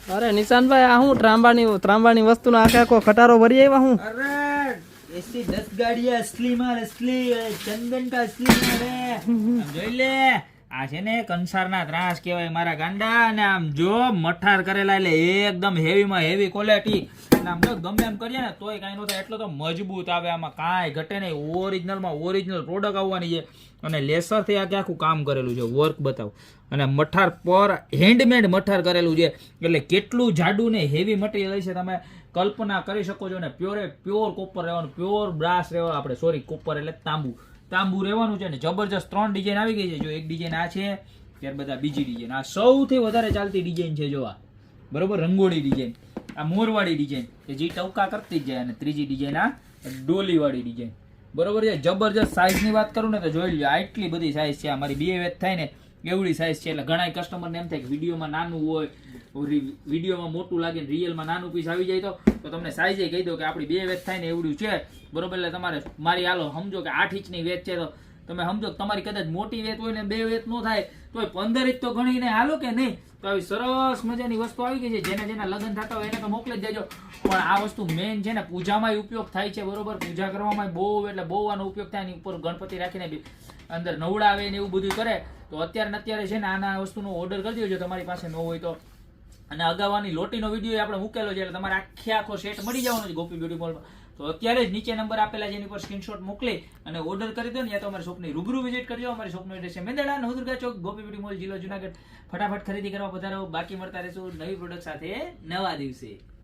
અરે નિશાંતભાઈ આ હું ત્રાંબાની વસ્તુનો આખો ખટારો ભરી આવ્યા હું? अरे ऐसी 10 गाड़ियां असली माल असली चंदन का असली माल है આમ જોઈ લે આ છે ને કંસારના ત્રાસ કહેવાય મારા ગાંડા અને આમ જો મઠાર કરેલા એટલે એકદમ હેવી માં હેવી ક્વોલિટી અને આમ જો ગમે એમ કરીએ ને તોય કાંઈ ન થાય એટલો તો મજબૂત આવે આમાં કાંઈ ઘટે નહીં ઓરિજિનલ પ્રોડક્ટ આવવાની છે અને લેસર થી આખું કામ કરેલું છે વર્ક બતાવ અને મઠાર પર હેન્ડમેડ મઠાર કરેલું છે એટલે કેટલું જાડું ને હેવી મટીરિયલ છે તમે કલ્પના કરી શકો છો ને પ્યોર કોપર રહેવાનું પ્યોર બ્રાસ રહેવાનું આપણે સોરી કોપર એટલે તાંબુ રહેવાનું છે ને જબરજસ્ત 3 ડિઝાઇન આવી ગઈ છે જો એક ડિઝાઇન આ છે ત્યાર બધા બીજી ડિઝાઇન આ સૌથી વધારે ચાલતી ડિઝાઇન છે જો આ બરોબર રંગોળી ડિઝાઇન આ મોરવાળી ડિઝાઇન કે જે ટવકા કરતી જ જાય અને ત્રીજી ડિઝાઇન આ ડોલી વાળી ડિઝાઇન બરોબર છે જબરજસ્ત સાઈઝ ની વાત કરું ને તો જોઈ લો આટલી બધી સાઈઝ છે અમારી 2 વેત થાય ને એવડી સાઈઝ છે એટલે ઘણા કસ્ટમરને એમ થાય કે વિડીયોમાં નાનું હોય વિડીયોમાં મોટું લાગે ને રિયલમાં નાનું પીસ આવી જાય તો તમને સાઈઝ કહી દો કે આપણી 2 વેત થાય ને એવડું છે બરોબર એટલે તમારે મારી હાલો સમજો કે 8 ઇંચની વેત છે તો તમે સમજો કે તમારી કદાચ મોટી વેત હોય ને 2 વેત નો થાય તો 15 ઇંચ તો ગણીને હાલો કે નહીં તો આવી સરસ મજાની વસ્તુ આવી ગઈ છે જેના લગ્ન થતા હોય એને તો મોકલી જ દેજો પણ આ વસ્તુ મેઇન છે ને પૂજામાં ઉપયોગ થાય છે બરોબર પૂજા કરવામાં બહુ એટલે બહુ આનો ઉપયોગ થાય ને ઉપર ગણપતિ રાખીને અંદર નવડા આવે ને એવું બધું કરે તો અત્યારે છે ને આના વસ્તુનો ઓર્ડર કરી દેજો તમારી પાસે ન હોય તો અને અગાવાની લોટીનો વિડીયો આપણે મૂકેલો છે એટલે તમારે આખો સેટ મળી જવાનો છે ગોપી બ્યુટી મોલમાં તો અત્યારે જ નીચે નંબર આપેલા છે એની પર સ્ક્રીનશોટ મોકલી અને ઓર્ડર કરી દો ને યા તો અમારી શોપની રૂબરૂ વિઝિટ કરજો અમારી શોપનો એડ્રેસ છે મેંદરડા નવદુર્ગા ચોક ગોપી બ્યુટી મોલ જિલ્લો જુનાગઢ ફટાફટ ખરીદી કરવા પધારો બાકી મળતા રહેશું નવી પ્રોડક્ટ સાથે નવા દિવસે